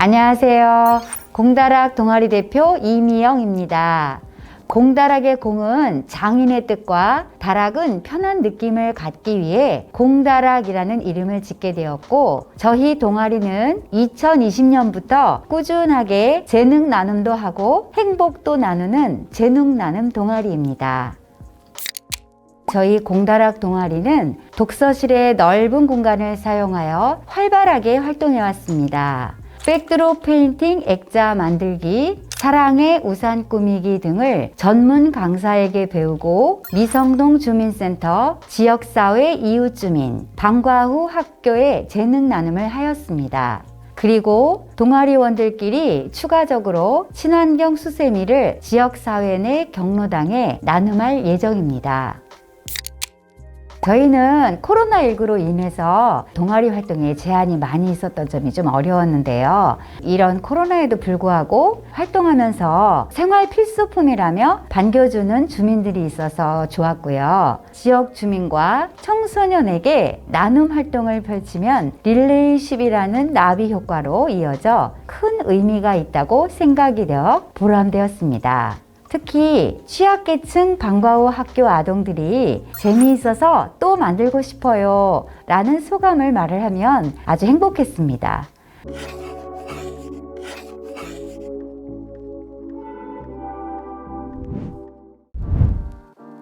안녕하세요. 공다락 동아리 대표 이미영입니다. 공다락의 공은 장인의 뜻과 다락은 편한 느낌을 갖기 위해 공다락이라는 이름을 짓게 되었고, 저희 동아리는 2020년부터 꾸준하게 재능 나눔도 하고 행복도 나누는 재능 나눔 동아리입니다. 저희 공다락 동아리는 독서실의 넓은 공간을 사용하여 활발하게 활동해 왔습니다. 백드롭 페인팅, 액자 만들기, 사랑의 우산 꾸미기 등을 전문 강사에게 배우고 미성동 주민센터, 지역사회 이웃주민, 방과 후 학교에 재능 나눔을 하였습니다. 그리고 동아리원들끼리 추가적으로 친환경 수세미를 지역사회 내 경로당에 나눔할 예정입니다. 저희는 코로나19로 인해서 동아리 활동에 제한이 많이 있었던 점이 좀 어려웠는데요. 이런 코로나에도 불구하고 활동하면서 생활 필수품이라며 반겨주는 주민들이 있어서 좋았고요. 지역 주민과 청소년에게 나눔 활동을 펼치면 릴레이십이라는 나비 효과로 이어져 큰 의미가 있다고 생각이 되어 보람되었습니다. 특히 취약계층 방과 후 학교 아동들이 재미있어서 또 만들고 싶어요 라는 소감을 말을 하면 아주 행복했습니다.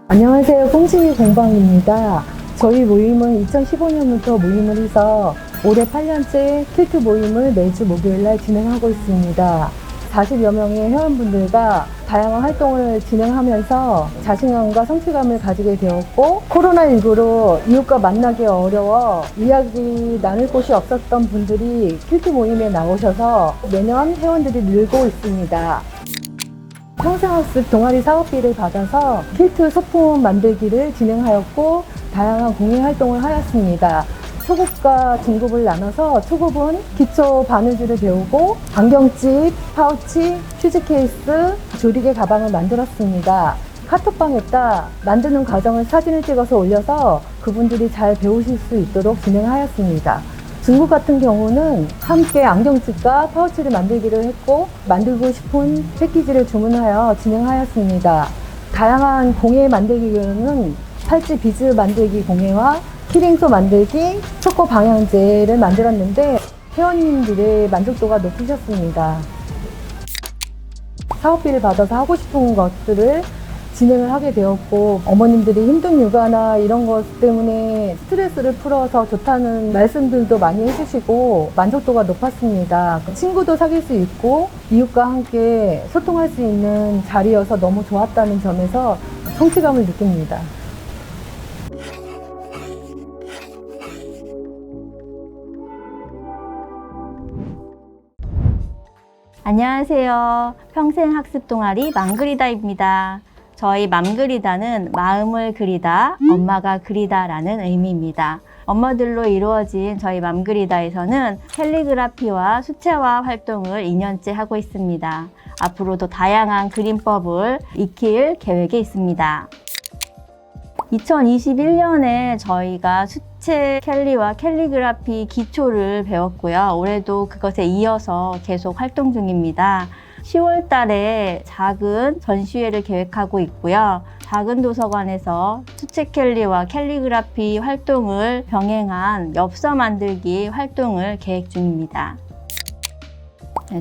안녕하세요. 뽕심이 공방입니다. 저희 모임은 2015년부터 모임을 해서 올해 8년째 킬트 모임을 매주 목요일날 진행하고 있습니다. 40여 명의 회원분들과 다양한 활동을 진행하면서 자신감과 성취감을 가지게 되었고, 코로나19로 이웃과 만나기 어려워 이야기 나눌 곳이 없었던 분들이 킬트 모임에 나오셔서 매년 회원들이 늘고 있습니다. 평생학습 동아리 사업비를 받아서 킬트 소품 만들기를 진행하였고, 다양한 공예 활동을 하였습니다. 초급과 중급을 나눠서 초급은 기초 바느질을 배우고 안경집, 파우치, 휴지 케이스, 조리개 가방을 만들었습니다. 카톡방에다 만드는 과정을 사진을 찍어서 올려서 그분들이 잘 배우실 수 있도록 진행하였습니다. 중급 같은 경우는 함께 안경집과 파우치를 만들기로 했고, 만들고 싶은 패키지를 주문하여 진행하였습니다. 다양한 공예 만들기는 팔찌 비즈 만들기 공예와 키링소 만들기, 초코 방향제를 만들었는데 회원님들의 만족도가 높으셨습니다. 사업비를 받아서 하고 싶은 것들을 진행을 하게 되었고, 어머님들이 힘든 육아나 이런 것 때문에 스트레스를 풀어서 좋다는 말씀들도 많이 해주시고 만족도가 높았습니다. 친구도 사귈 수 있고 이웃과 함께 소통할 수 있는 자리여서 너무 좋았다는 점에서 성취감을 느낍니다. 안녕하세요. 평생학습동아리 맘그리다입니다. 저희 맘그리다는 마음을 그리다, 엄마가 그리다 라는 의미입니다. 엄마들로 이루어진 저희 맘그리다에서는 캘리그라피와 수채화 활동을 2년째 하고 있습니다. 앞으로도 다양한 그림법을 익힐 계획이 있습니다. 2021년에 저희가 수채 캘리와 캘리그라피 기초를 배웠고요. 올해도 그것에 이어서 계속 활동 중입니다. 10월 달에 작은 전시회를 계획하고 있고요. 작은 도서관에서 수채 캘리와 캘리그라피 활동을 병행한 엽서 만들기 활동을 계획 중입니다.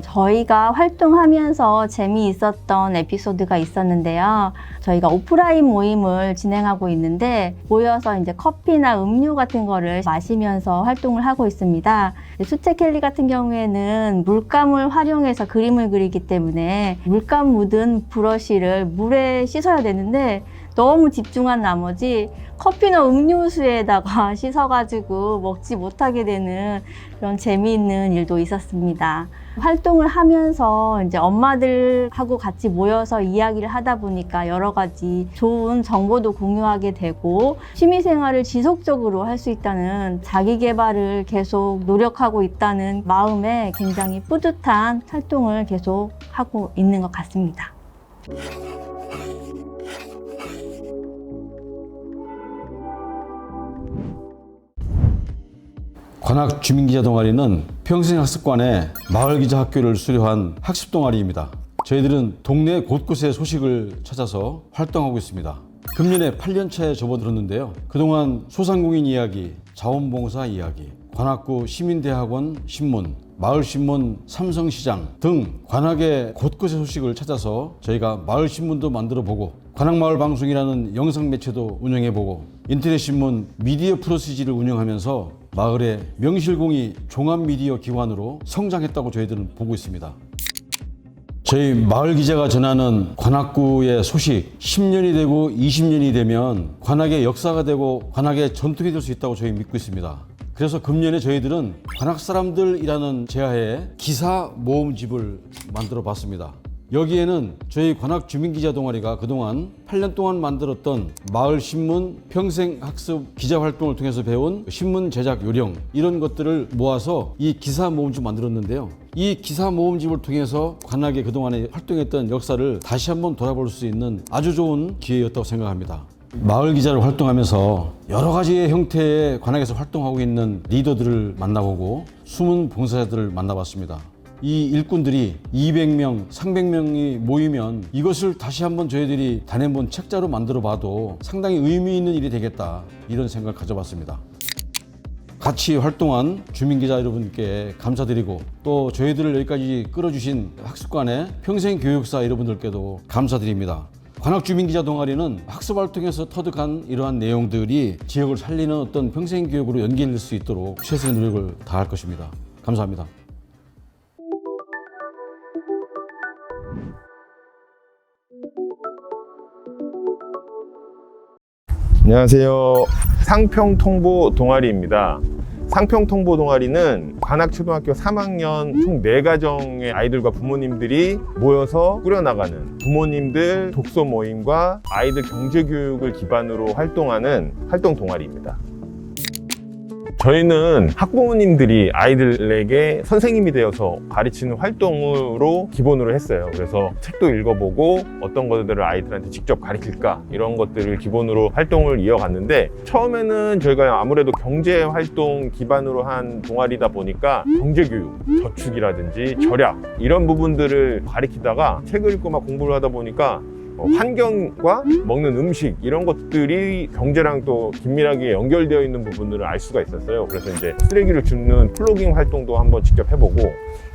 저희가 활동하면서 재미있었던 에피소드가 있었는데요. 저희가 오프라인 모임을 진행하고 있는데 모여서 이제 커피나 음료 같은 거를 마시면서 활동을 하고 있습니다. 수채 캘리 같은 경우에는 물감을 활용해서 그림을 그리기 때문에 물감 묻은 브러쉬를 물에 씻어야 되는데 너무 집중한 나머지 커피나 음료수에다가 씻어가지고 먹지 못하게 되는 그런 재미있는 일도 있었습니다. 활동을 하면서 이제 엄마들하고 같이 모여서 이야기를 하다 보니까 여러 가지 좋은 정보도 공유하게 되고 취미생활을 지속적으로 할 수 있다는 자기 개발을 계속 노력하고 있다는 마음에 굉장히 뿌듯한 활동을 계속 하고 있는 것 같습니다. 관악 주민기자 동아리는 평생학습관의 마을기자학교를 수료한 학습동아리입니다. 저희들은 동네 곳곳의 소식을 찾아서 활동하고 있습니다. 금년에 8년차에 접어들었는데요. 그동안 소상공인 이야기, 자원봉사 이야기, 관악구 시민대학원 신문, 마을신문 삼성시장 등 관악의 곳곳의 소식을 찾아서 저희가 마을신문도 만들어보고 관악마을방송이라는 영상매체도 운영해보고 인터넷신문 미디어 프로시지를 운영하면서 마을의 명실공히 종합미디어 기관으로 성장했다고 저희들은 보고 있습니다. 저희 마을기자가 전하는 관악구의 소식 10년이 되고 20년이 되면 관악의 역사가 되고 관악의 전통이 될 수 있다고 저희 믿고 있습니다. 그래서 금년에 저희들은 관악 사람들이라는 제하에 기사 모음집을 만들어 봤습니다. 여기에는 저희 관악 주민기자 동아리가 그동안 8년 동안 만들었던 마을신문 평생학습 기자활동을 통해서 배운 신문 제작 요령 이런 것들을 모아서 이 기사 모음집 만들었는데요. 이 기사 모음집을 통해서 관악에 그동안에 활동했던 역사를 다시 한번 돌아볼 수 있는 아주 좋은 기회였다고 생각합니다. 마을 기자로 활동하면서 여러 가지의 형태의 관악에서 활동하고 있는 리더들을 만나보고 숨은 봉사자들을 만나봤습니다. 이 일꾼들이 200명, 300명이 모이면 이것을 다시 한번 저희들이 단행본 책자로 만들어 봐도 상당히 의미 있는 일이 되겠다 이런 생각을 가져봤습니다. 같이 활동한 주민기자 여러분께 감사드리고 또 저희들을 여기까지 끌어주신 학습관의 평생교육사 여러분들께도 감사드립니다. 관악주민기자 동아리는 학습활동에서 터득한 이러한 내용들이 지역을 살리는 어떤 평생교육으로 연결될 수 있도록 최선의 노력을 다할 것입니다. 감사합니다. 안녕하세요. 상평통보 동아리입니다. 상평통보 동아리는 관악초등학교 3학년 총 4가정의 아이들과 부모님들이 모여서 꾸려나가는 부모님들 독서 모임과 아이들 경제교육을 기반으로 활동하는 활동 동아리입니다. 저희는 학부모님들이 아이들에게 선생님이 되어서 가르치는 활동으로 기본으로 했어요. 그래서 책도 읽어보고 어떤 것들을 아이들한테 직접 가르칠까 이런 것들을 기본으로 활동을 이어갔는데 처음에는 저희가 아무래도 경제활동 기반으로 한 동아리다 보니까 경제교육, 저축이라든지 절약 이런 부분들을 가르치다가 책을 읽고 막 공부를 하다 보니까 환경과 먹는 음식 이런 것들이 경제랑 또 긴밀하게 연결되어 있는 부분들을 알 수가 있었어요. 그래서 이제 쓰레기를 줍는 플로깅 활동도 한번 직접 해보고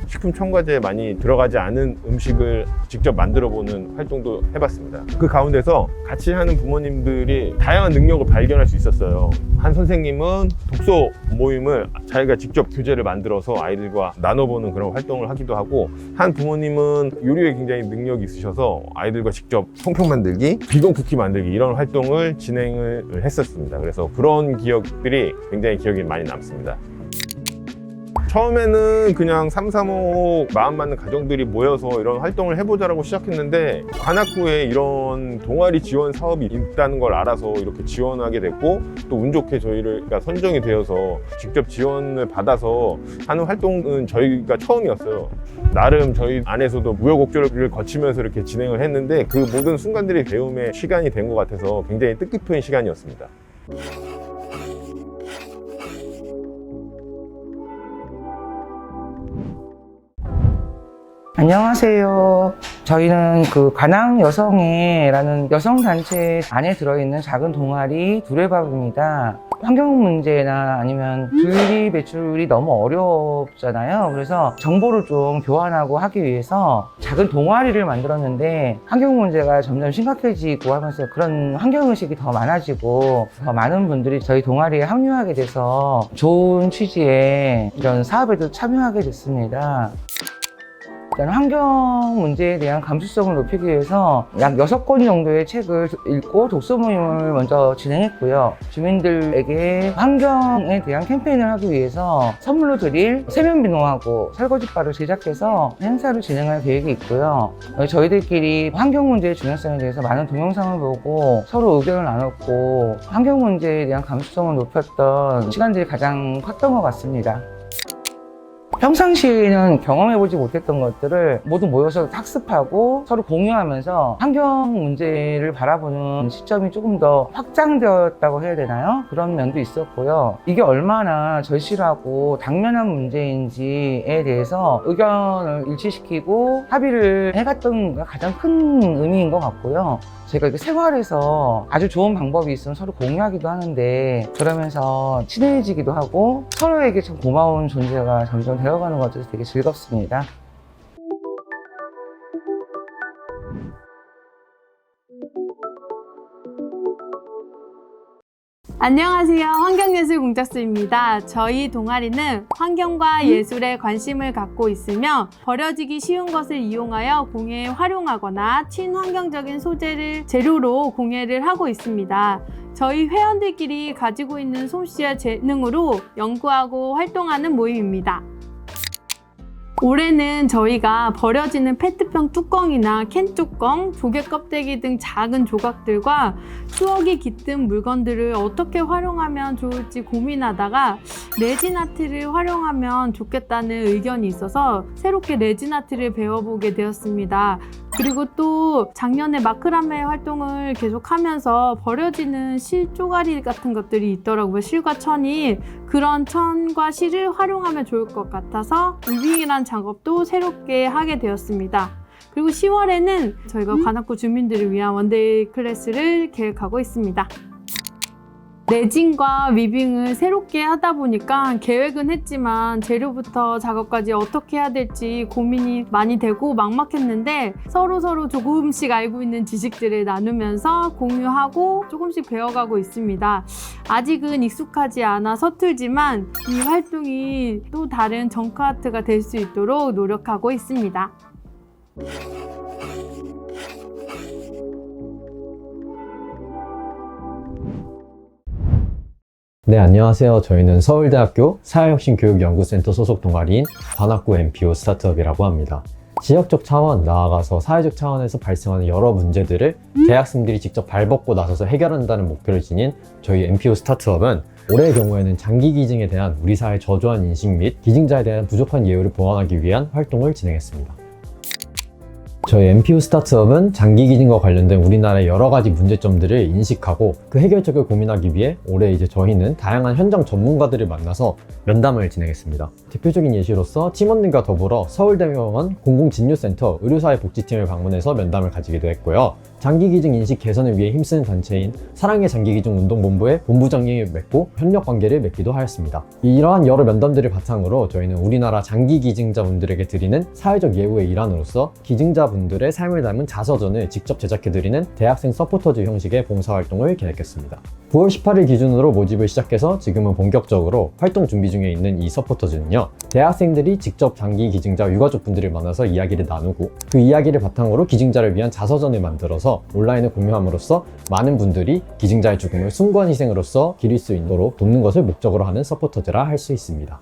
식품 첨가제에 많이 들어가지 않은 음식을 직접 만들어 보는 활동도 해봤습니다. 그 가운데서 같이 하는 부모님들이 다양한 능력을 발견할 수 있었어요. 한 선생님은 독서 모임을 자기가 직접 교재를 만들어서 아이들과 나눠보는 그런 활동을 하기도 하고 한 부모님은 요리에 굉장히 능력이 있으셔서 아이들과 직접 송편 만들기, 비건 쿠키 만들기 이런 활동을 진행을 했었습니다. 그래서 그런 기억들이 굉장히 기억이 많이 남습니다. 처음에는 그냥 335 마음 맞는 가정들이 모여서 이런 활동을 해보자라고 시작했는데 관악구에 이런 동아리 지원 사업이 있다는 걸 알아서 이렇게 지원하게 됐고 또 운 좋게 저희가 선정이 되어서 직접 지원을 받아서 하는 활동은 저희가 처음이었어요. 나름 저희 안에서도 우여곡절을 거치면서 이렇게 진행을 했는데 그 모든 순간들이 배움의 시간이 된 것 같아서 굉장히 뜻깊은 시간이었습니다. 안녕하세요. 저희는 그 관악 여성회라는 여성단체 안에 들어있는 작은 동아리 두레밥입니다. 환경 문제나 아니면 분리 배출이 너무 어렵잖아요. 그래서 정보를 좀 교환하고 하기 위해서 작은 동아리를 만들었는데 환경 문제가 점점 심각해지고 하면서 그런 환경의식이 더 많아지고 더 많은 분들이 저희 동아리에 합류하게 돼서 좋은 취지의 이런 사업에도 참여하게 됐습니다. 일단 환경 문제에 대한 감수성을 높이기 위해서 약 6권 정도의 책을 읽고 독서 모임을 먼저 진행했고요. 주민들에게 환경에 대한 캠페인을 하기 위해서 선물로 드릴 세면비누하고 설거지바를 제작해서 행사를 진행할 계획이 있고요. 저희들끼리 환경 문제의 중요성에 대해서 많은 동영상을 보고 서로 의견을 나눴고 환경 문제에 대한 감수성을 높였던 시간들이 가장 컸던 것 같습니다. 평상시에는 경험해보지 못했던 것들을 모두 모여서 학습하고 서로 공유하면서 환경 문제를 바라보는 시점이 조금 더 확장되었다고 해야 되나요? 그런 면도 있었고요. 이게 얼마나 절실하고 당면한 문제인지에 대해서 의견을 일치시키고 합의를 해갔던 게 가장 큰 의미인 것 같고요. 제가 이게 생활에서 아주 좋은 방법이 있으면 서로 공유하기도 하는데 그러면서 친해지기도 하고 서로에게 참 고마운 존재가 점점 되어가는 것 같아서 되게 즐겁습니다. 안녕하세요. 환경예술공작소입니다. 저희 동아리는 환경과 예술에 관심을 갖고 있으며 버려지기 쉬운 것을 이용하여 공예에 활용하거나 친환경적인 소재를 재료로 공예를 하고 있습니다. 저희 회원들끼리 가지고 있는 솜씨와 재능으로 연구하고 활동하는 모임입니다. 올해는 저희가 버려지는 페트병 뚜껑이나 캔 뚜껑, 조개 껍데기 등 작은 조각들과 추억이 깃든 물건들을 어떻게 활용하면 좋을지 고민하다가 레진 아트를 활용하면 좋겠다는 의견이 있어서 새롭게 레진 아트를 배워보게 되었습니다. 그리고 또 작년에 마크라메 활동을 계속하면서 버려지는 실 쪼가리 같은 것들이 있더라고요. 실과 천이. 그런 천과 실을 활용하면 좋을 것 같아서 위빙이란 작업도 새롭게 하게 되었습니다. 그리고 10월에는 저희가 관악구 주민들을 위한 원데이 클래스를 계획하고 있습니다. 레진과 위빙을 새롭게 하다 보니까 계획은 했지만 재료부터 작업까지 어떻게 해야 될지 고민이 많이 되고 막막했는데 서로 조금씩 알고 있는 지식들을 나누면서 공유하고 조금씩 배워가고 있습니다. 아직은 익숙하지 않아 서툴지만 이 활동이 또 다른 정크아트가 될 수 있도록 노력하고 있습니다. 네, 안녕하세요. 저희는 서울대학교 사회혁신교육연구센터 소속 동아리인 관악구 MPO 스타트업이라고 합니다. 지역적 차원, 나아가서 사회적 차원에서 발생하는 여러 문제들을 대학생들이 직접 발벗고 나서서 해결한다는 목표를 지닌 저희 MPO 스타트업은 올해의 경우에는 장기 기증에 대한 우리 사회의 저조한 인식 및 기증자에 대한 부족한 예우를 보완하기 위한 활동을 진행했습니다. 저희 MPO 스타트업은 장기 기증과 관련된 우리나라의 여러 가지 문제점들을 인식하고 그 해결책을 고민하기 위해 올해 저희는 다양한 현장 전문가들을 만나서 면담을 진행했습니다. 대표적인 예시로서 팀원들과 더불어 서울대병원 공공진료센터 의료사회복지팀을 방문해서 면담을 가지기도 했고요. 장기 기증 인식 개선을 위해 힘쓰는 단체인 사랑의 장기 기증 운동본부의 본부장님을 맺고 협력 관계를 맺기도 하였습니다. 이러한 여러 면담들을 바탕으로 저희는 우리나라 장기 기증자분들에게 드리는 사회적 예우의 일환으로서 기증자분들의 삶을 담은 자서전을 직접 제작해드리는 대학생 서포터즈 형식의 봉사활동을 계획했습니다. 9월 18일 기준으로 모집을 시작해서 지금은 본격적으로 활동 준비 중에 있는 이 서포터즈는요, 대학생들이 직접 장기 기증자 유가족분들을 만나서 이야기를 나누고 그 이야기를 바탕으로 기증자를 위한 자서전을 만들어서 온라인에 공유함으로써 많은 분들이 기증자의 죽음을 숭고한 희생으로서 기릴 수 있도록 돕는 것을 목적으로 하는 서포터즈라 할 수 있습니다.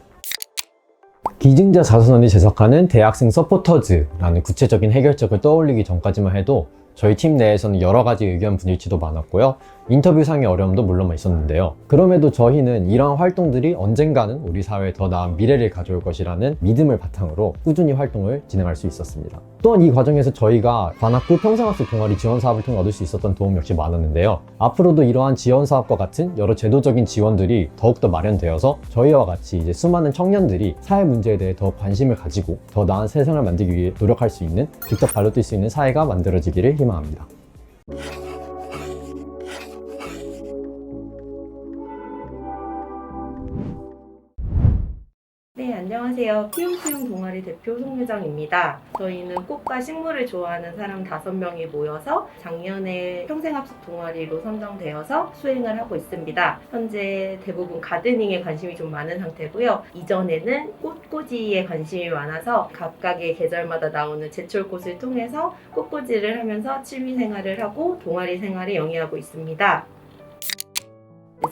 기증자 자서전을 제작하는 대학생 서포터즈라는 구체적인 해결책을 떠올리기 전까지만 해도 저희 팀 내에서는 여러 가지 의견 분일치도 많았고요. 인터뷰상의 어려움도 물론 있었는데요. 그럼에도 저희는 이러한 활동들이 언젠가는 우리 사회에 더 나은 미래를 가져올 것이라는 믿음을 바탕으로 꾸준히 활동을 진행할 수 있었습니다. 또한 이 과정에서 저희가 관악구 평생학습 동아리 지원 사업을 통해 얻을 수 있었던 도움 역시 많았는데요. 앞으로도 이러한 지원 사업과 같은 여러 제도적인 지원들이 더욱더 마련되어서 저희와 같이 수많은 청년들이 사회 문제에 대해 더 관심을 가지고 더 나은 세상을 만들기 위해 노력할 수 있는, 직접 발로 뛸 수 있는 사회가 만들어지기를 희망합니다. 네, 안녕하세요. 피용피용 동아리 대표 송유정입니다. 저희는 꽃과 식물을 좋아하는 사람 5명이 모여서 작년에 평생학습 동아리로 선정되어서 수행을 하고 있습니다. 현재 대부분 가드닝에 관심이 좀 많은 상태고요. 이전에는 꽃꽂이에 관심이 많아서 각각의 계절마다 나오는 제철꽃을 통해서 꽃꽂이를 하면서 취미 생활을 하고 동아리 생활을 영위하고 있습니다.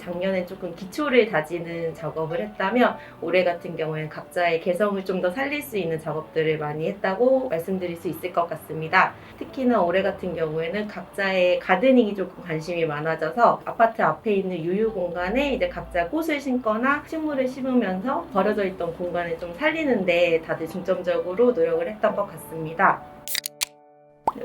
작년에 조금 기초를 다지는 작업을 했다면 올해 같은 경우에는 각자의 개성을 좀 더 살릴 수 있는 작업들을 많이 했다고 말씀드릴 수 있을 것 같습니다. 특히나 올해 같은 경우에는 각자의 가드닝이 조금 관심이 많아져서 아파트 앞에 있는 유휴 공간에 이제 각자 꽃을 심거나 식물을 심으면서 버려져 있던 공간을 좀 살리는데 다들 중점적으로 노력을 했던 것 같습니다.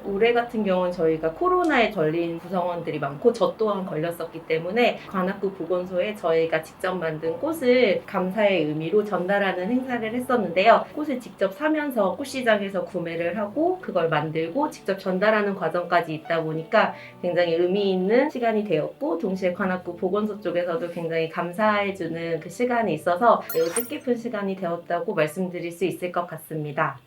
올해 같은 경우는 저희가 코로나에 걸린 구성원들이 많고 저 또한 걸렸었기 때문에 관악구 보건소에 저희가 직접 만든 꽃을 감사의 의미로 전달하는 행사를 했었는데요. 꽃을 직접 사면서 꽃시장에서 구매를 하고 그걸 만들고 직접 전달하는 과정까지 있다 보니까 굉장히 의미 있는 시간이 되었고 동시에 관악구 보건소 쪽에서도 굉장히 감사해주는 그 시간이 있어서 매우 뜻깊은 시간이 되었다고 말씀드릴 수 있을 것 같습니다.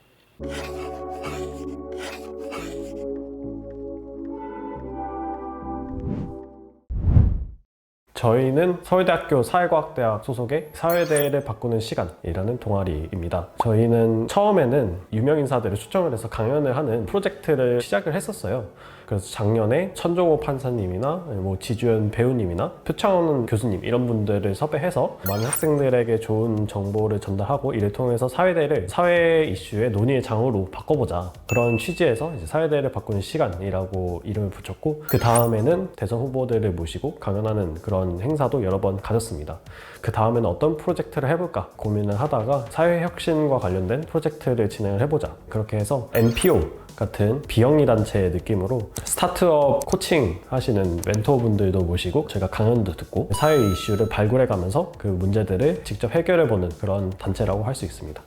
저희는 서울대학교 사회과학대학 소속의 사회대를 바꾸는 시간이라는 동아리입니다. 저희는 처음에는 유명인사들을 초청을 해서 강연을 하는 프로젝트를 시작을 했었어요. 그래서 작년에 천종호 판사님이나 뭐 지주연 배우님이나 표창원 교수님 이런 분들을 섭외해서 많은 학생들에게 좋은 정보를 전달하고 이를 통해서 사회대를 사회 이슈의 논의의 장으로 바꿔보자, 그런 취지에서 이제 사회대를 바꾸는 시간이라고 이름을 붙였고, 그 다음에는 대선 후보들을 모시고 강연하는 그런 행사도 여러 번 가졌습니다. 그 다음에는 어떤 프로젝트를 해볼까 고민을 하다가 사회혁신과 관련된 프로젝트를 진행을 해보자, 그렇게 해서 NPO 같은 비영리 단체의 느낌으로 스타트업 코칭 하시는 멘토분들도 모시고 저희가 강연도 듣고 사회 이슈를 발굴해가면서 그 문제들을 직접 해결해보는 그런 단체라고 할 수 있습니다.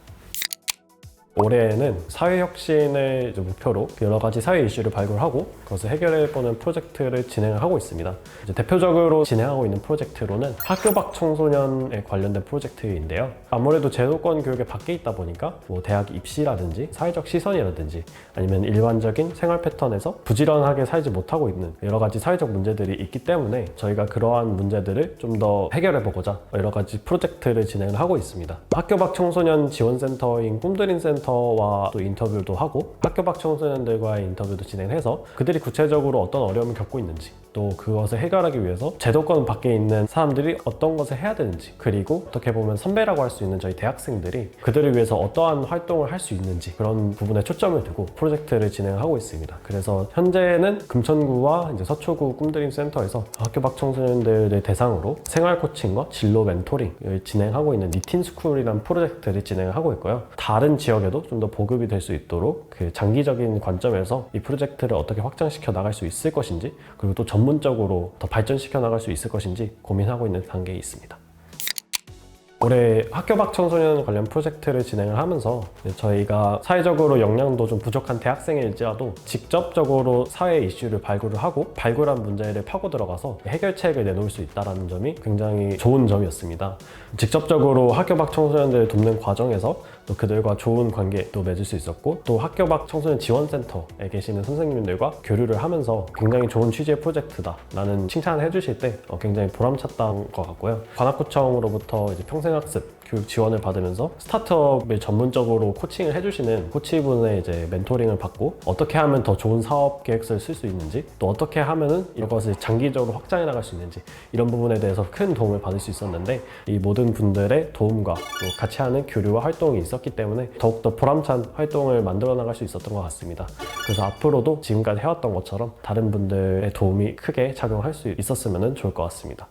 올해에는 사회혁신을 목표로 여러 가지 사회 이슈를 발굴하고 그것을 해결해보는 프로젝트를 진행을 하고 있습니다. 이제 대표적으로 진행하고 있는 프로젝트로는 학교 밖 청소년에 관련된 프로젝트인데요. 아무래도 제도권 교육에 밖에 있다 보니까 뭐 대학 입시라든지 사회적 시선이라든지 아니면 일반적인 생활 패턴에서 부지런하게 살지 못하고 있는 여러 가지 사회적 문제들이 있기 때문에 저희가 그러한 문제들을 좀 더 해결해보고자 여러 가지 프로젝트를 진행을 하고 있습니다. 학교 밖 청소년 지원센터인 꿈드림 센터와 또 인터뷰도 하고 학교 밖 청소년들과의 인터뷰도 진행해서 그들이 구체적으로 어떤 어려움을 겪고 있는지, 또 그것을 해결하기 위해서 제도권 밖에 있는 사람들이 어떤 것을 해야 되는지, 그리고 어떻게 보면 선배라고 할 수 있는 저희 대학생들이 그들을 위해서 어떠한 활동을 할 수 있는지 그런 부분에 초점을 두고 프로젝트를 진행하고 있습니다. 그래서 현재는 금천구와 이제 서초구 꿈드림 센터에서 학교 밖 청소년들을 대상으로 생활 코칭과 진로 멘토링을 진행하고 있는 니틴스쿨이라는 프로젝트를 진행하고 있고요. 다른 지역에도 좀 더 보급이 될 수 있도록 그 장기적인 관점에서 이 프로젝트를 어떻게 확장시켜 나갈 수 있을 것인지, 그리고 또 전문적으로 더 발전시켜 나갈 수 있을 것인지 고민하고 있는 단계에 있습니다. 올해 학교 밖 청소년 관련 프로젝트를 진행을 하면서 저희가 사회적으로 역량도 좀 부족한 대학생일지라도 직접적으로 사회 이슈를 발굴을 하고 발굴한 문제를 파고 들어가서 해결책을 내놓을 수 있다는 점이 굉장히 좋은 점이었습니다. 직접적으로 학교 밖 청소년들을 돕는 과정에서 또 그들과 좋은 관계도 맺을 수 있었고, 또 학교 밖 청소년 지원센터에 계시는 선생님들과 교류를 하면서 굉장히 좋은 취지의 프로젝트다 라는 칭찬을 해주실 때 굉장히 보람찼던 것 같고요. 관악구청으로부터 이제 평생학습 교육 지원을 받으면서 스타트업을 전문적으로 코칭을 해주시는 코치분의 이제 멘토링을 받고 어떻게 하면 더 좋은 사업 계획서를 쓸 수 있는지, 또 어떻게 하면은 이것을 장기적으로 확장해 나갈 수 있는지, 이런 부분에 대해서 큰 도움을 받을 수 있었는데, 이 모든 분들의 도움과 또 같이 하는 교류와 활동이 있었기 때문에 더욱더 보람찬 활동을 만들어 나갈 수 있었던 것 같습니다. 그래서 앞으로도 지금까지 해왔던 것처럼 다른 분들의 도움이 크게 작용할 수 있었으면 좋을 것 같습니다.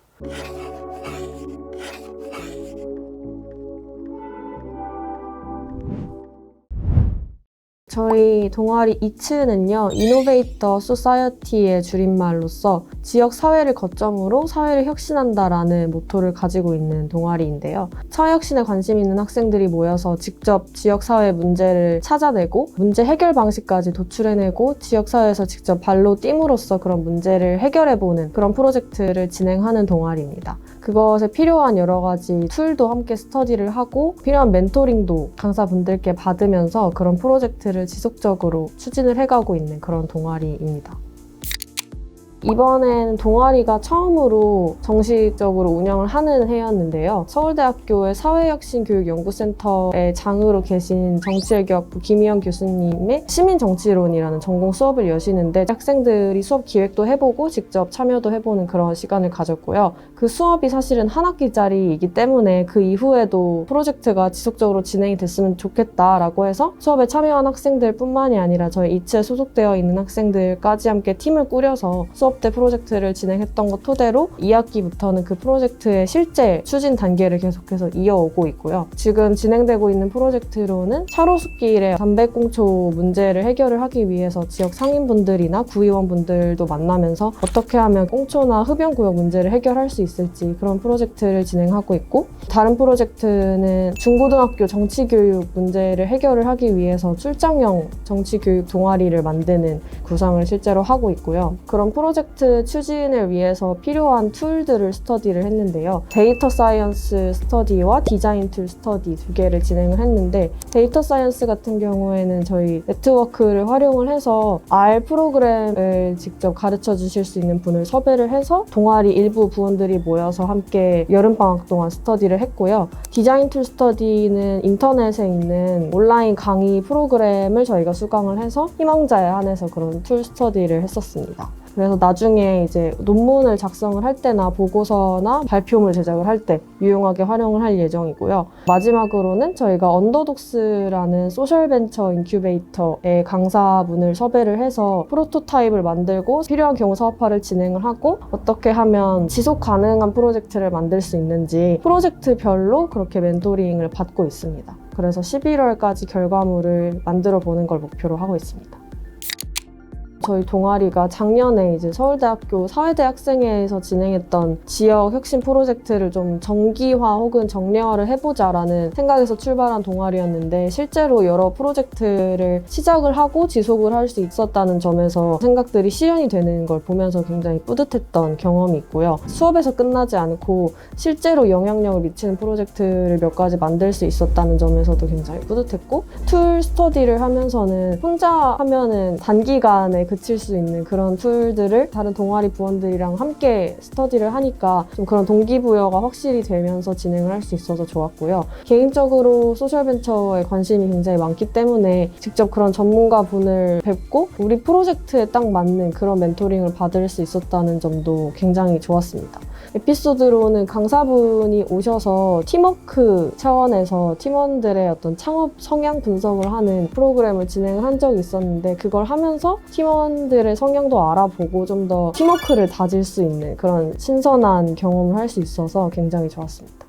저희 동아리 이츠는요, 이노베이터 소사이어티의 줄임말로서 지역 사회를 거점으로 사회를 혁신한다라는 모토를 가지고 있는 동아리인데요. 사회혁신에 관심 있는 학생들이 모여서 직접 지역 사회 문제를 찾아내고 문제 해결 방식까지 도출해내고 지역 사회에서 직접 발로 뜀으로써 그런 문제를 해결해보는 그런 프로젝트를 진행하는 동아리입니다. 그것에 필요한 여러 가지 툴도 함께 스터디를 하고 필요한 멘토링도 강사분들께 받으면서 그런 프로젝트를 지속적으로 추진을 해가고 있는 그런 동아리입니다. 이번엔 동아리가 처음으로 정식적으로 운영을 하는 해였는데요. 서울대학교의 사회혁신교육연구센터의 장으로 계신 정치외교학부 김희영 교수님의 시민정치론이라는 전공 수업을 여시는데 학생들이 수업 기획도 해보고 직접 참여도 해보는 그런 시간을 가졌고요. 그 수업이 사실은 한 학기짜리이기 때문에 그 이후에도 프로젝트가 지속적으로 진행이 됐으면 좋겠다라고 해서 수업에 참여한 학생들 뿐만이 아니라 저희 이츠에 소속되어 있는 학생들까지 함께 팀을 꾸려서 수업 때 프로젝트를 진행했던 것 토대로 2학기부터는 그 프로젝트의 실제 추진 단계를 계속해서 이어오고 있고요. 지금 진행되고 있는 프로젝트로는 차로숲길의 담배꽁초 문제를 해결을 하기 위해서 지역 상인분들이나 구의원분들도 만나면서 어떻게 하면 꽁초나 흡연구역 문제를 해결할 수 있을지 그런 프로젝트를 진행하고 있고, 다른 프로젝트는 중고등학교 정치교육 문제를 해결을 하기 위해서 출장형 정치교육 동아리를 만드는 구상을 실제로 하고 있고요. 그런 프로젝트 추진을 위해서 필요한 툴들을 스터디를 했는데요. 데이터 사이언스 스터디와 디자인 툴 스터디 두 개를 진행을 했는데, 데이터 사이언스 같은 경우에는 저희 네트워크를 활용을 해서 R 프로그램을 직접 가르쳐 주실 수 있는 분을 섭외를 해서 동아리 일부 부원들이 모여서 함께 여름방학 동안 스터디를 했고요. 디자인 툴 스터디는 인터넷에 있는 온라인 강의 프로그램을 저희가 수강을 해서 희망자에 한해서 그런 툴 스터디를 했었습니다. 그래서 나중에 이제 논문을 작성을 할 때나 보고서나 발표물 제작을 할 때 유용하게 활용을 할 예정이고요. 마지막으로는 저희가 언더독스라는 소셜벤처 인큐베이터의 강사분을 섭외를 해서 프로토타입을 만들고 필요한 경우 사업화를 진행을 하고 어떻게 하면 지속 가능한 프로젝트를 만들 수 있는지 프로젝트별로 그렇게 멘토링을 받고 있습니다. 그래서 11월까지 결과물을 만들어 보는 걸 목표로 하고 있습니다. 저희 동아리가 작년에 이제 서울대학교 사회대 학생회에서 진행했던 지역 혁신 프로젝트를 좀 정기화 혹은 정례화를 해보자라는 생각에서 출발한 동아리였는데, 실제로 여러 프로젝트를 시작을 하고 지속을 할 수 있었다는 점에서 생각들이 실현이 되는 걸 보면서 굉장히 뿌듯했던 경험이 있고요. 수업에서 끝나지 않고 실제로 영향력을 미치는 프로젝트를 몇 가지 만들 수 있었다는 점에서도 굉장히 뿌듯했고, 툴 스터디를 하면서는 혼자 하면은 단기간에 그칠 수 있는 그런 툴들을 다른 동아리 부원들이랑 함께 스터디를 하니까 좀 그런 동기부여가 확실히 되면서 진행을 할 수 있어서 좋았고요. 개인적으로 소셜벤처에 관심이 굉장히 많기 때문에 직접 그런 전문가 분을 뵙고 우리 프로젝트에 딱 맞는 그런 멘토링을 받을 수 있었다는 점도 굉장히 좋았습니다. 에피소드로는 강사분이 오셔서 팀워크 차원에서 팀원들의 어떤 창업 성향 분석을 하는 프로그램을 진행을 한 적이 있었는데, 그걸 하면서 팀원들의 성향도 알아보고 좀 더 팀워크를 다질 수 있는 그런 신선한 경험을 할 수 있어서 굉장히 좋았습니다.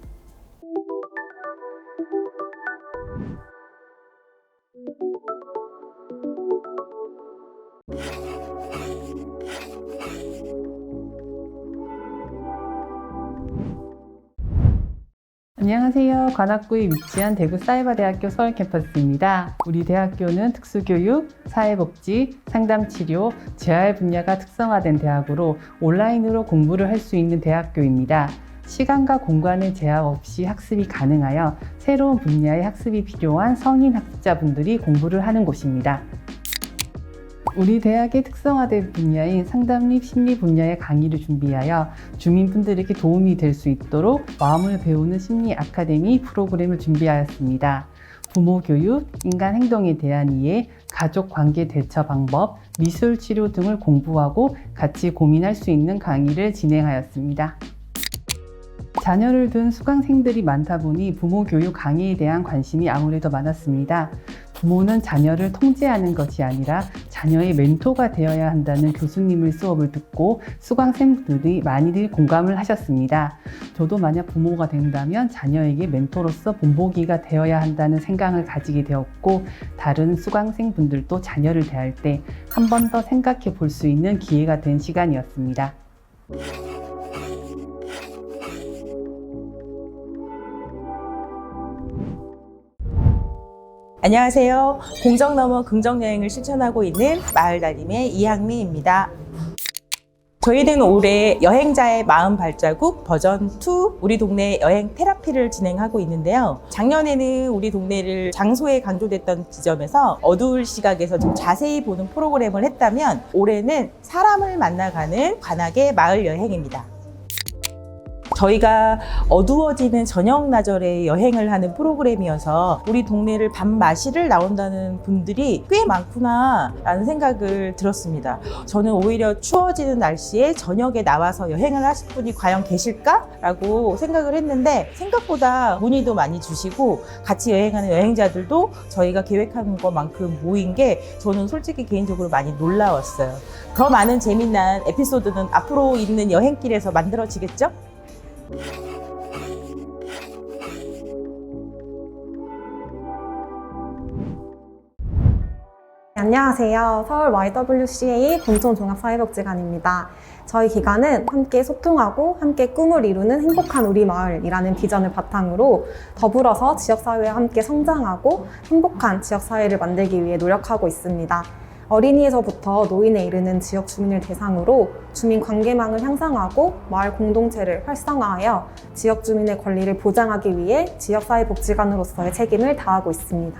안녕하세요. 관악구에 위치한 대구사이버대학교 서울캠퍼스입니다. 우리 대학교는 특수교육, 사회복지, 상담치료, 재활 분야가 특성화된 대학으로 온라인으로 공부를 할 수 있는 대학교입니다. 시간과 공간의 제약 없이 학습이 가능하여 새로운 분야의 학습이 필요한 성인 학습자분들이 공부를 하는 곳입니다. 우리 대학의 특성화된 분야인 상담 및 심리 분야의 강의를 준비하여 주민분들에게 도움이 될 수 있도록 마음을 배우는 심리 아카데미 프로그램을 준비하였습니다. 부모 교육, 인간 행동에 대한 이해, 가족 관계 대처 방법, 미술 치료 등을 공부하고 같이 고민할 수 있는 강의를 진행하였습니다. 자녀를 둔 수강생들이 많다 보니 부모 교육 강의에 대한 관심이 아무래도 많았습니다. 부모는 자녀를 통제하는 것이 아니라 자녀의 멘토가 되어야 한다는 교수님의 수업을 듣고 수강생들이 많이들 공감을 하셨습니다. 저도 만약 부모가 된다면 자녀에게 멘토로서 본보기가 되어야 한다는 생각을 가지게 되었고, 다른 수강생분들도 자녀를 대할 때 한 번 더 생각해 볼 수 있는 기회가 된 시간이었습니다. 안녕하세요. 공정 넘어 긍정 여행을 실천하고 있는 마을다림의 이항미입니다. 저희는 올해 여행자의 마음 발자국 버전 2 우리 동네 여행 테라피를 진행하고 있는데요. 작년에는 우리 동네를 장소에 강조됐던 지점에서 어두울 시각에서 좀 자세히 보는 프로그램을 했다면 올해는 사람을 만나가는 관악의 마을 여행입니다. 저희가 어두워지는 저녁나절에 여행을 하는 프로그램이어서 우리 동네를 밤 마시를 나온다는 분들이 꽤 많구나 라는 생각을 들었습니다. 저는 오히려 추워지는 날씨에 저녁에 나와서 여행을 하실 분이 과연 계실까? 라고 생각을 했는데 생각보다 문의도 많이 주시고 같이 여행하는 여행자들도 저희가 계획하는 것만큼 모인 게 저는 솔직히 개인적으로 많이 놀라웠어요. 더 많은 재미난 에피소드는 앞으로 있는 여행길에서 만들어지겠죠? 안녕하세요. 서울 YWCA 본촌종합사회복지관입니다. 저희 기관은 함께 소통하고 함께 꿈을 이루는 행복한 우리 마을이라는 비전을 바탕으로 더불어서 지역사회와 함께 성장하고 행복한 지역사회를 만들기 위해 노력하고 있습니다. 어린이에서부터 노인에 이르는 지역 주민을 대상으로 주민 관계망을 향상하고 마을 공동체를 활성화하여 지역 주민의 권리를 보장하기 위해 지역사회복지관으로서의 책임을 다하고 있습니다.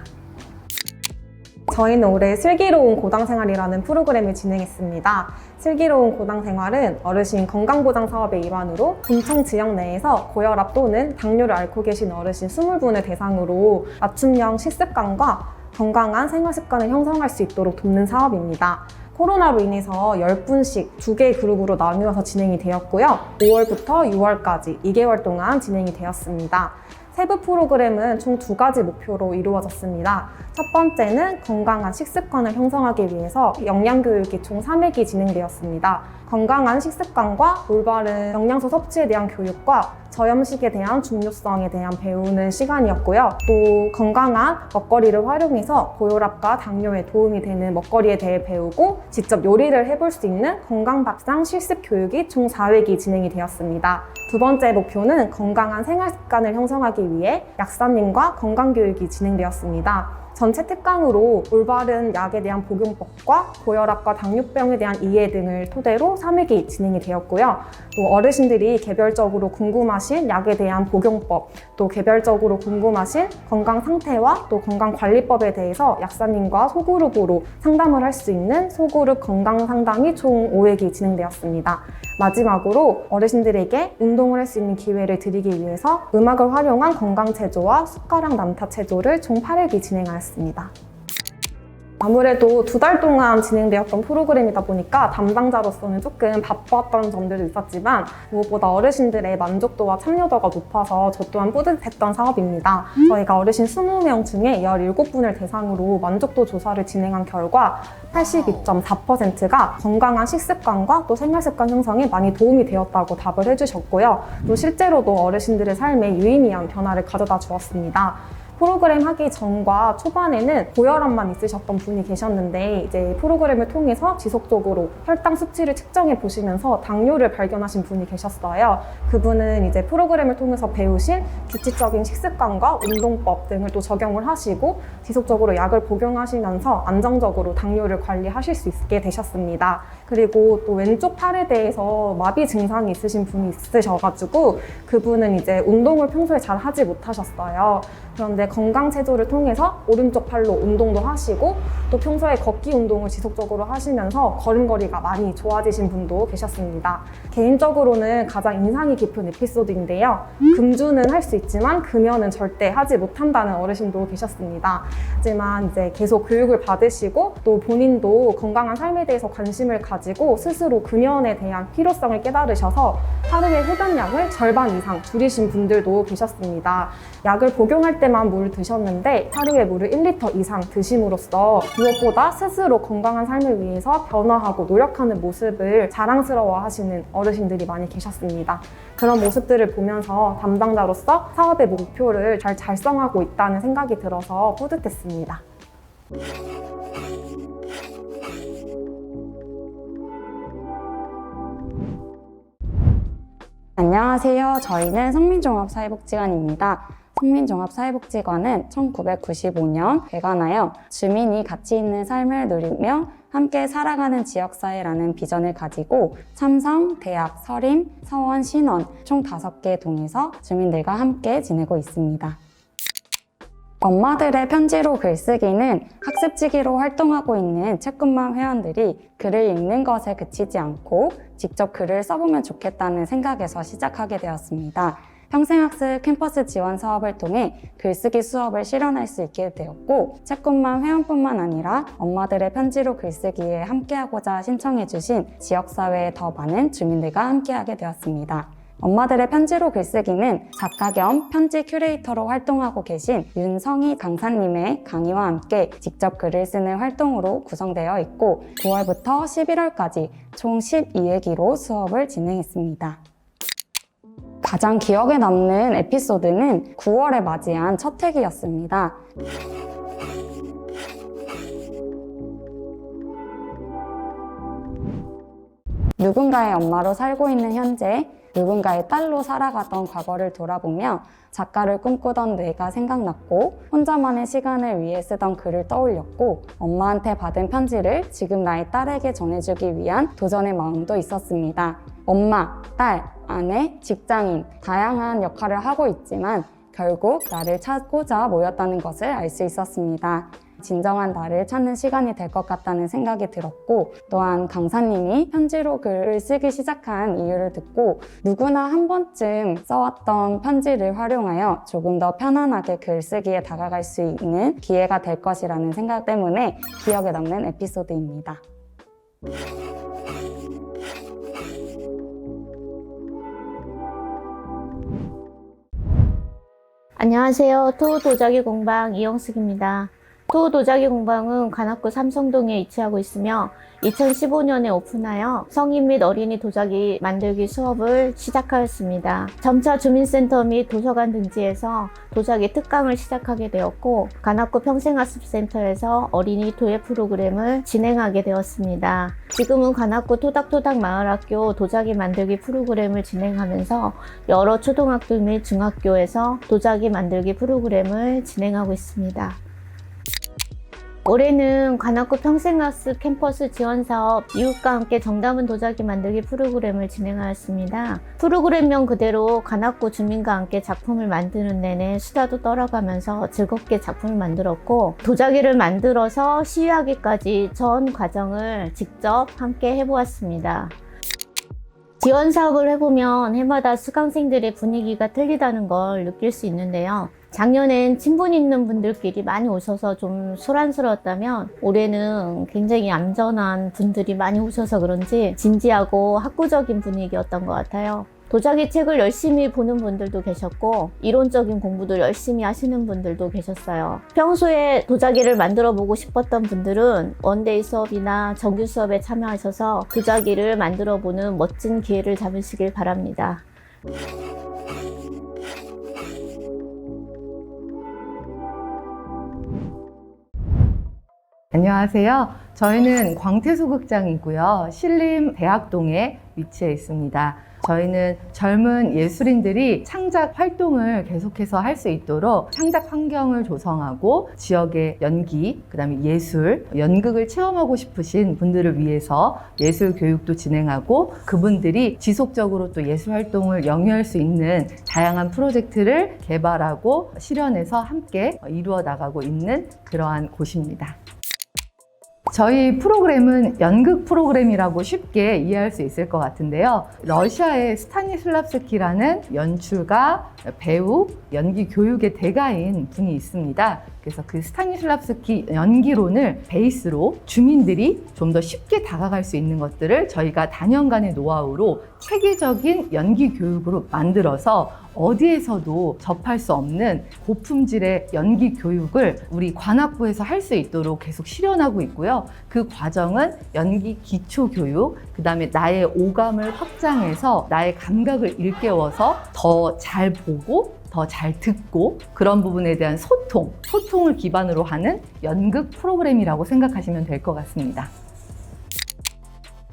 저희는 올해 슬기로운 고당생활이라는 프로그램을 진행했습니다. 슬기로운 고당생활은 어르신 건강보장 사업의 일환으로 본청 지역 내에서 고혈압 또는 당뇨를 앓고 계신 어르신 20분을 대상으로 맞춤형 식습관과 건강한 생활습관을 형성할 수 있도록 돕는 사업입니다. 코로나로 인해서 10분씩 2개의 그룹으로 나누어서 진행이 되었고요. 5월부터 6월까지 2개월 동안 진행이 되었습니다. 세부 프로그램은 총 2가지 목표로 이루어졌습니다. 첫 번째는 건강한 식습관을 형성하기 위해서 영양교육이 총 3회기 진행되었습니다. 건강한 식습관과 올바른 영양소 섭취에 대한 교육과 저염식에 대한 중요성에 대한 배우는 시간이었고요. 또 건강한 먹거리를 활용해서 고혈압과 당뇨에 도움이 되는 먹거리에 대해 배우고 직접 요리를 해볼 수 있는 건강밥상 실습 교육이 총 4회기 진행이 되었습니다. 두 번째 목표는 건강한 생활 습관을 형성하기 위해 약사님과 건강교육이 진행되었습니다. 전체 특강으로 올바른 약에 대한 복용법과 고혈압과 당뇨병에 대한 이해 등을 토대로 3회기 진행이 되었고요. 또 어르신들이 개별적으로 궁금하신 약에 대한 복용법, 또 개별적으로 궁금하신 건강 상태와 또 건강관리법에 대해서 약사님과 소그룹으로 상담을 할 수 있는 소그룹 건강 상담이 총 5회기 진행되었습니다. 마지막으로 어르신들에게 운동을 할 수 있는 기회를 드리기 위해서 음악을 활용한 건강체조와 숟가락 난타체조를 총 8회기 진행하였습니다. 아무래도 2달 동안 진행되었던 프로그램이다 보니까 담당자로서는 조금 바빴던 점들도 있었지만 무엇보다 어르신들의 만족도와 참여도가 높아서 저 또한 뿌듯했던 사업입니다. 저희가 어르신 20명 중에 17분을 대상으로 만족도 조사를 진행한 결과 82.4%가 건강한 식습관과 또 생활습관 형성에 많이 도움이 되었다고 답을 해주셨고요. 또 실제로도 어르신들의 삶에 유의미한 변화를 가져다 주었습니다. 프로그램 하기 전과 초반에는 고혈압만 있으셨던 분이 계셨는데 이제 프로그램을 통해서 지속적으로 혈당 수치를 측정해 보시면서 당뇨를 발견하신 분이 계셨어요. 그분은 이제 프로그램을 통해서 배우신 규칙적인 식습관과 운동법 등을 또 적용을 하시고 지속적으로 약을 복용하시면서 안정적으로 당뇨를 관리하실 수 있게 되셨습니다. 그리고 또 왼쪽 팔에 대해서 마비 증상이 있으신 분이 있으셔가지고 그분은 이제 운동을 평소에 잘 하지 못하셨어요. 그런데 건강체조를 통해서 오른쪽 팔로 운동도 하시고 또 평소에 걷기 운동을 지속적으로 하시면서 걸음걸이가 많이 좋아지신 분도 계셨습니다. 개인적으로는 가장 인상이 깊은 에피소드인데요. 금주는 할 수 있지만 금연은 절대 하지 못한다는 어르신도 계셨습니다. 하지만 이제 계속 교육을 받으시고 또 본인도 건강한 삶에 대해서 관심을 가지고 스스로 금연에 대한 필요성을 깨달으셔서 하루에 흡연량을 절반 이상 줄이신 분들도 계셨습니다. 약을 복용할 때만 물을 드셨는데 하루에 물을 1리터 이상 드심으로써 무엇보다 스스로 건강한 삶을 위해서 변화하고 노력하는 모습을 자랑스러워 하시는 어르신들이 많이 계셨습니다. 그런 모습들을 보면서 담당자로서 사업의 목표를 잘 달성하고 있다는 생각이 들어서 뿌듯했습니다. 안녕하세요. 저희는 성민종합사회복지관입니다. 국민종합사회복지관은 1995년 개관하여 주민이 가치 있는 삶을 누리며 함께 살아가는 지역사회라는 비전을 가지고 삼성, 대학, 서림, 서원, 신원 총 5개 동에서 주민들과 함께 지내고 있습니다. 엄마들의 편지로 글쓰기는 학습지기로 활동하고 있는 채꿈맘 회원들이 글을 읽는 것에 그치지 않고 직접 글을 써보면 좋겠다는 생각에서 시작하게 되었습니다. 평생학습 캠퍼스 지원 사업을 통해 글쓰기 수업을 실현할 수 있게 되었고, 채꿈맘 회원뿐만 아니라 엄마들의 편지로 글쓰기에 함께하고자 신청해주신 지역사회의 더 많은 주민들과 함께하게 되었습니다. 엄마들의 편지로 글쓰기는 작가 겸 편지 큐레이터로 활동하고 계신 윤성희 강사님의 강의와 함께 직접 글을 쓰는 활동으로 구성되어 있고 9월부터 11월까지 총 12회기로 수업을 진행했습니다. 가장 기억에 남는 에피소드는 9월에 맞이한 첫 회기였습니다. 누군가의 엄마로 살고 있는 현재, 누군가의 딸로 살아가던 과거를 돌아보며 작가를 꿈꾸던 뇌가 생각났고 혼자만의 시간을 위해 쓰던 글을 떠올렸고 엄마한테 받은 편지를 지금 나의 딸에게 전해주기 위한 도전의 마음도 있었습니다. 엄마, 딸, 아내, 직장인 다양한 역할을 하고 있지만 결국 나를 찾고자 모였다는 것을 알 수 있었습니다. 진정한 나를 찾는 시간이 될 것 같다는 생각이 들었고 또한 강사님이 편지로 글을 쓰기 시작한 이유를 듣고 누구나 한 번쯤 써왔던 편지를 활용하여 조금 더 편안하게 글쓰기에 다가갈 수 있는 기회가 될 것이라는 생각 때문에 기억에 남는 에피소드입니다. 안녕하세요. 토 도자기 공방 이영숙입니다. 토 도자기 공방은 관악구 삼성동에 위치하고 있으며 2015년에 오픈하여 성인 및 어린이 도자기 만들기 수업을 시작하였습니다. 점차 주민센터 및 도서관 등지에서 도자기 특강을 시작하게 되었고 관악구 평생학습센터에서 어린이 도예 프로그램을 진행하게 되었습니다. 지금은 관악구 토닥토닥 마을학교 도자기 만들기 프로그램을 진행하면서 여러 초등학교 및 중학교에서 도자기 만들기 프로그램을 진행하고 있습니다. 올해는 관악구 평생학습 캠퍼스 지원사업 이웃과 함께 정담은 도자기 만들기 프로그램을 진행하였습니다. 프로그램명 그대로 관악구 주민과 함께 작품을 만드는 내내 수다도 떨어가면서 즐겁게 작품을 만들었고 도자기를 만들어서 시위하기까지 전 과정을 직접 함께 해보았습니다. 지원 사업을 해보면 해마다 수강생들의 분위기가 틀리다는 걸 느낄 수 있는데요. 작년엔 친분 있는 분들끼리 많이 오셔서 좀 소란스러웠다면 올해는 굉장히 얌전한 분들이 많이 오셔서 그런지 진지하고 학구적인 분위기였던 것 같아요. 도자기 책을 열심히 보는 분들도 계셨고 이론적인 공부도 열심히 하시는 분들도 계셨어요. 평소에 도자기를 만들어 보고 싶었던 분들은 원데이 수업이나 정규 수업에 참여하셔서 도자기를 만들어 보는 멋진 기회를 잡으시길 바랍니다. 안녕하세요. 저희는 광태소극장이고요. 신림대학동에 위치해 있습니다. 저희는 젊은 예술인들이 창작 활동을 계속해서 할 수 있도록 창작 환경을 조성하고 지역의 연기, 그다음에 예술, 연극을 체험하고 싶으신 분들을 위해서 예술 교육도 진행하고 그분들이 지속적으로 또 예술 활동을 영위할 수 있는 다양한 프로젝트를 개발하고 실현해서 함께 이루어 나가고 있는 그러한 곳입니다. 저희 프로그램은 연극 프로그램이라고 쉽게 이해할 수 있을 것 같은데요. 러시아의 스타니슬랍스키라는 연출가, 배우, 연기 교육의 대가인 분이 있습니다. 그래서 그 스타니슬랍스키 연기론을 베이스로 주민들이 좀 더 쉽게 다가갈 수 있는 것들을 저희가 다년간의 노하우로 체계적인 연기 교육으로 만들어서 어디에서도 접할 수 없는 고품질의 연기 교육을 우리 관악구에서 할 수 있도록 계속 실현하고 있고요. 그 과정은 연기 기초 교육, 그 다음에 나의 오감을 확장해서 나의 감각을 일깨워서 더 잘 보고 더 잘 듣고 그런 부분에 대한 소통을 기반으로 하는 연극 프로그램이라고 생각하시면 될 것 같습니다.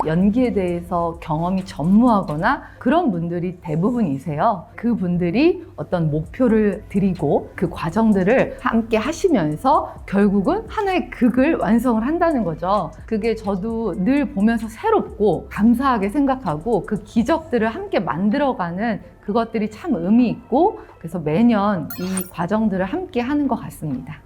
연기에 대해서 경험이 전무하거나 그런 분들이 대부분이세요. 그분들이 어떤 목표를 드리고 그 과정들을 함께 하시면서 결국은 하나의 극을 완성을 한다는 거죠. 그게 저도 늘 보면서 새롭고 감사하게 생각하고 그 기적들을 함께 만들어가는 그것들이 참 의미 있고 그래서 매년 이 과정들을 함께 하는 것 같습니다.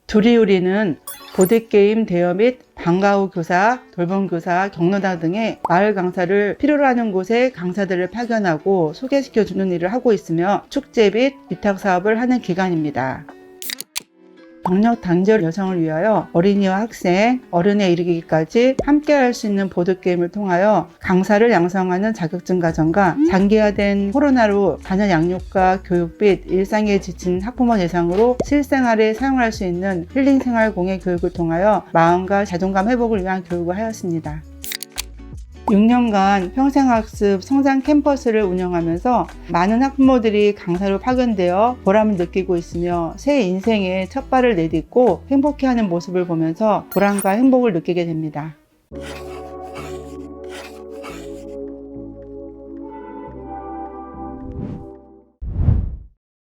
두리우리는 보드게임 대여 및 방과 후 교사, 돌봄교사, 경로당 등의 마을 강사를 필요로 하는 곳에 강사들을 파견하고 소개시켜주는 일을 하고 있으며 축제 및 위탁 사업을 하는 기관입니다. 경력 단절 여성을 위하여 어린이와 학생, 어른에 이르기까지 함께 할 수 있는 보드게임을 통하여 강사를 양성하는 자격증 과정과 장기화된 코로나로 자녀 양육과 교육 및 일상에 지친 학부모 대상으로 실생활에 사용할 수 있는 힐링 생활 공예 교육을 통하여 마음과 자존감 회복을 위한 교육을 하였습니다. 6년간 평생학습 성장 캠퍼스를 운영하면서 많은 학부모들이 강사로 파견되어 보람을 느끼고 있으며 새 인생의 첫 발을 내딛고 행복해하는 모습을 보면서 보람과 행복을 느끼게 됩니다.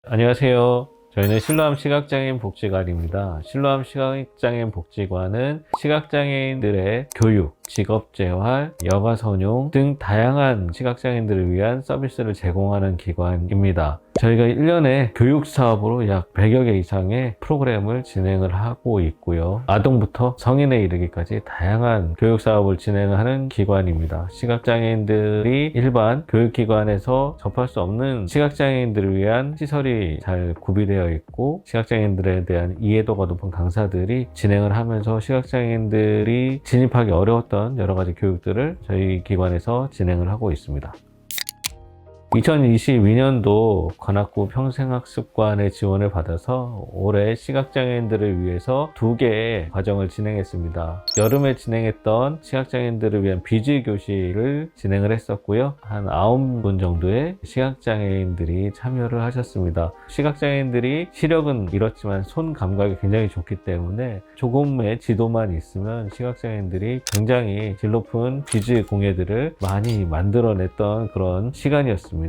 안녕하세요. 저희는 실로암 시각장애인 복지관입니다. 실로암 시각장애인 복지관은 시각장애인들의 교육, 직업재활, 여가선용 등 다양한 시각장애인들을 위한 서비스를 제공하는 기관입니다. 저희가 1년에 교육 사업으로 약 100여 개 이상의 프로그램을 진행을 하고 있고요. 아동부터 성인에 이르기까지 다양한 교육 사업을 진행하는 기관입니다. 시각장애인들이 일반 교육기관에서 접할 수 없는 시각장애인들을 위한 시설이 잘 구비되어 있고 시각장애인들에 대한 이해도가 높은 강사들이 진행을 하면서 시각장애인들이 진입하기 어려웠던 여러 가지 교육들을 저희 기관에서 진행을 하고 있습니다. 2022년도 관악구 평생학습관의 지원을 받아서 올해 시각장애인들을 위해서 2개의 과정을 진행했습니다. 여름에 진행했던 시각장애인들을 위한 비즈 교실을 진행을 했었고요. 한 9분 정도의 시각장애인들이 참여를 하셨습니다. 시각장애인들이 시력은 잃었지만 손 감각이 굉장히 좋기 때문에 조금의 지도만 있으면 시각장애인들이 굉장히 질 높은 비즈 공예들을 많이 만들어냈던 그런 시간이었습니다.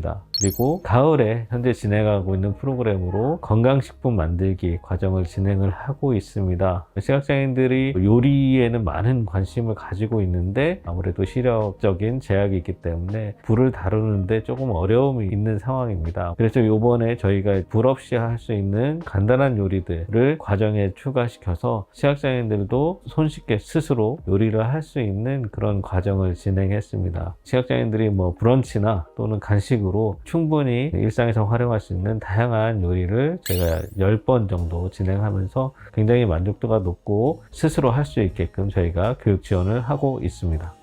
그리고 가을에 현재 진행하고 있는 프로그램으로 건강식품 만들기 과정을 진행을 하고 있습니다. 시각장애인들이 요리에는 많은 관심을 가지고 있는데 아무래도 시력적인 제약이 있기 때문에 불을 다루는데 조금 어려움이 있는 상황입니다. 그래서 이번에 저희가 불 없이 할 수 있는 간단한 요리들을 과정에 추가시켜서 시각장애인들도 손쉽게 스스로 요리를 할 수 있는 그런 과정을 진행했습니다. 시각장애인들이 브런치나 또는 간식으로 충분히 일상에서 활용할 수 있는 다양한 요리를 제가 10번 정도 진행하면서 굉장히 만족도가 높고 스스로 할 수 있게끔 저희가 교육 지원을 하고 있습니다.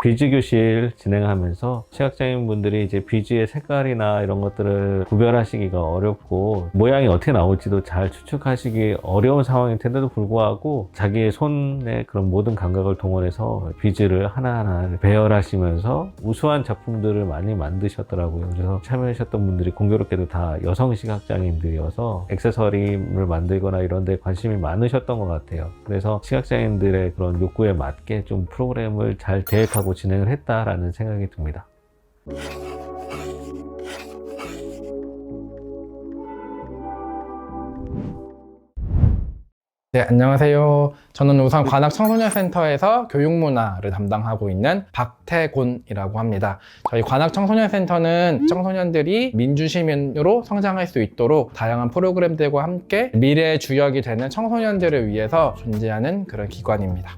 비즈 교실 진행하면서 시각장애인 분들이 이제 비즈의 색깔이나 이런 것들을 구별하시기가 어렵고 모양이 어떻게 나올지도 잘 추측하시기 어려운 상황일 텐데도 불구하고 자기의 손의 그런 모든 감각을 동원해서 비즈를 하나하나 배열하시면서 우수한 작품들을 많이 만드셨더라고요. 그래서 참여하셨던 분들이 공교롭게도 다 여성 시각장애인들이어서 액세서리를 만들거나 이런 데 관심이 많으셨던 것 같아요. 그래서 시각장애인들의 그런 욕구에 맞게 좀 프로그램을 잘 계획하고 진행을 했다라는 생각이 듭니다. 네, 안녕하세요. 저는 우선 관악 청소년센터에서 교육문화를 담당하고 있는 박태곤이라고 합니다. 저희 관악 청소년센터는 청소년들이 민주시민으로 성장할 수 있도록 다양한 프로그램들과 함께 미래의 주역이 되는 청소년들을 위해서 존재하는 그런 기관입니다.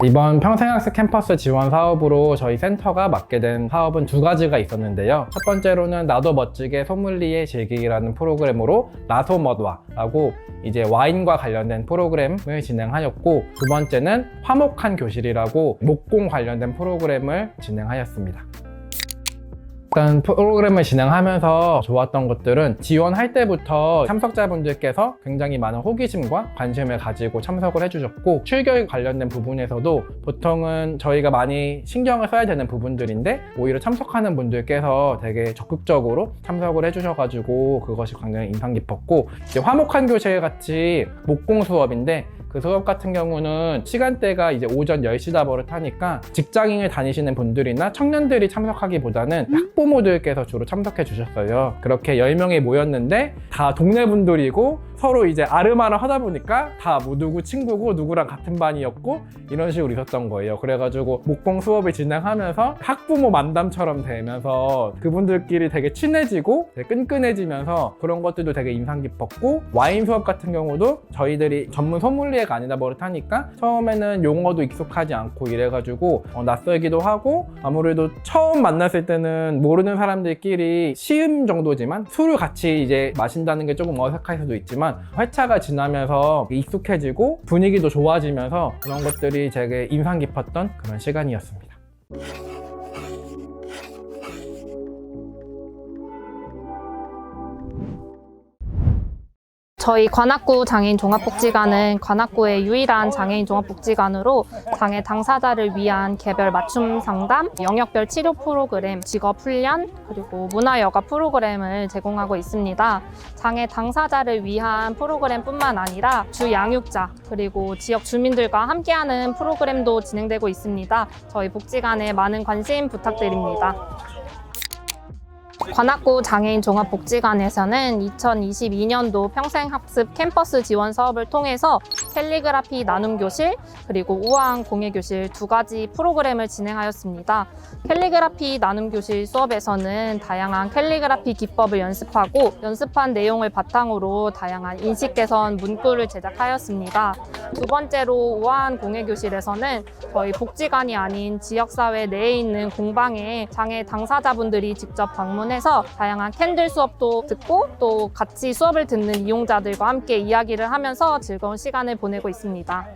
이번 평생학습 캠퍼스 지원 사업으로 저희 센터가 맡게 된 사업은 2가지가 있었는데요. 첫 번째로는 나도 멋지게 소믈리에 즐기기라는 프로그램으로 나소멋와라고 이제 와인과 관련된 프로그램을 진행하였고, 두 번째는 화목한 교실이라고 목공 관련된 프로그램을 진행하였습니다. 일단 프로그램을 진행하면서 좋았던 것들은 지원할 때부터 참석자분들께서 굉장히 많은 호기심과 관심을 가지고 참석을 해주셨고, 출결 관련된 부분에서도 보통은 저희가 많이 신경을 써야 되는 부분들인데 오히려 참석하는 분들께서 되게 적극적으로 참석을 해주셔가지고 그것이 굉장히 인상 깊었고, 이제 화목한 교실 같이 목공 수업인데 그 수업 같은 경우는 시간대가 이제 오전 10시다 버릇하니까 직장인을 다니시는 분들이나 청년들이 참석하기보다는 학부모들께서 주로 참석해 주셨어요. 그렇게 10명이 모였는데 다 동네 분들이고 서로 이제 아름아름 하다 보니까 다 뭐 누구 친구고 누구랑 같은 반이었고 이런 식으로 있었던 거예요. 그래가지고 목공 수업을 진행하면서 학부모 만담처럼 되면서 그분들끼리 되게 친해지고 되게 끈끈해지면서 그런 것들도 되게 인상 깊었고, 와인 수업 같은 경우도 저희들이 전문 소믈리에가 아니다 버릇하니까 처음에는 용어도 익숙하지 않고 이래가지고 낯설기도 하고, 아무래도 처음 만났을 때는 모르는 사람들끼리 시음 정도지만 술을 같이 이제 마신다는 게 조금 어색할 수도 있지만 회차가 지나면서 익숙해지고 분위기도 좋아지면서 그런 것들이 되게 인상 깊었던 그런 시간이었습니다. 저희 관악구 장애인 종합복지관은 관악구의 유일한 장애인 종합복지관으로 장애 당사자를 위한 개별 맞춤 상담, 영역별 치료 프로그램, 직업 훈련, 그리고 문화여가 프로그램을 제공하고 있습니다. 장애 당사자를 위한 프로그램뿐만 아니라 주 양육자, 그리고 지역 주민들과 함께하는 프로그램도 진행되고 있습니다. 저희 복지관에 많은 관심 부탁드립니다. 관악구 장애인 종합복지관에서는 2022년도 평생학습 캠퍼스 지원 사업을 통해서 캘리그라피 나눔교실 그리고 우아한 공예교실 두 가지 프로그램을 진행하였습니다. 캘리그라피 나눔교실 수업에서는 다양한 캘리그라피 기법을 연습하고 연습한 내용을 바탕으로 다양한 인식 개선 문구를 제작하였습니다. 두 번째로 우아한 공예교실에서는 저희 복지관이 아닌 지역사회 내에 있는 공방에 장애 당사자분들이 직접 방문해서 다양한 캔들 수업도 듣고 또 같이 수업을 듣는 이용자들과 함께 이야기를 하면서 즐거운 시간을 보내고 있습니다.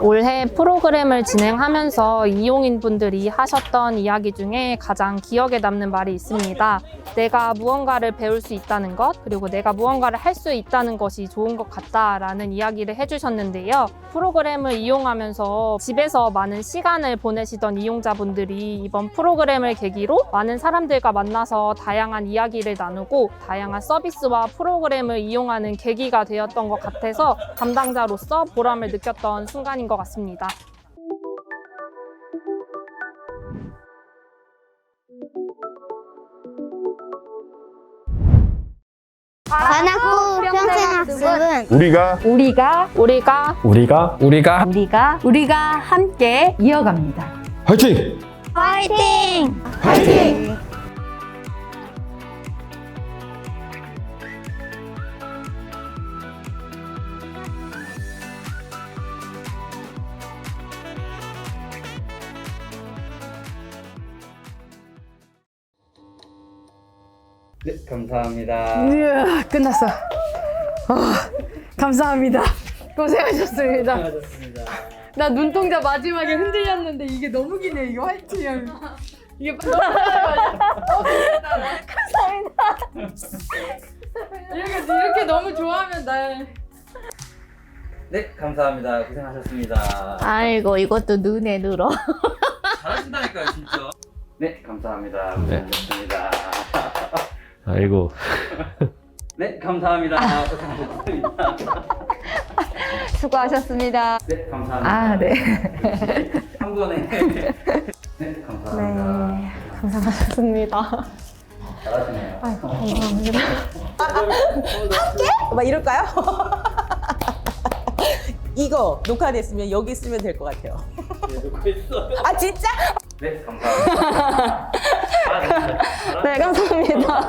올해 프로그램을 진행하면서 이용인분들이 하셨던 이야기 중에 가장 기억에 남는 말이 있습니다. 내가 무언가를 배울 수 있다는 것, 그리고 내가 무언가를 할 수 있다는 것이 좋은 것 같다라는 이야기를 해주셨는데요. 프로그램을 이용하면서 집에서 많은 시간을 보내시던 이용자분들이 이번 프로그램을 계기로 많은 사람들과 만나서 다양한 이야기를 나누고 다양한 서비스와 프로그램을 이용하는 계기가 되었던 것 같아서 담당자로서 보람을 느꼈던 순간인 것 같습니다. 관악구 평생학습은 우리가 함께 이어갑니다. 화이팅! 화이팅! 화이팅! 네, 감사합니다. 이야, 끝났어. 감사합니다. 고생하셨습니다. 나 눈동자 마지막에 흔들렸는데 이게 너무 기네. 이게 화이팅. 이게 감사합니다. 이렇게 너무 좋아하면 날. 네, 감사합니다. 고생하셨습니다. 아이고, 이것도 눈에 늘어. 잘하신다니까요, 진짜. 네, 감사합니다. 고생하셨습니다. 아이고. 네, 감사합니다. 고생하셨습니다. 수고하셨습니다. 네, 감사합니다. 아, 네. 한 번에. 네, 감사합니다. 네, 감사하셨습니다. 잘하시네요. 아이고, 감사합니다. 함께? 막 이럴까요? 이거 녹화됐으면 여기 쓰면 될 것 같아요. 네, 녹화했어요. 아, 진짜? 네, 감사합니다. 네, 감사합니다.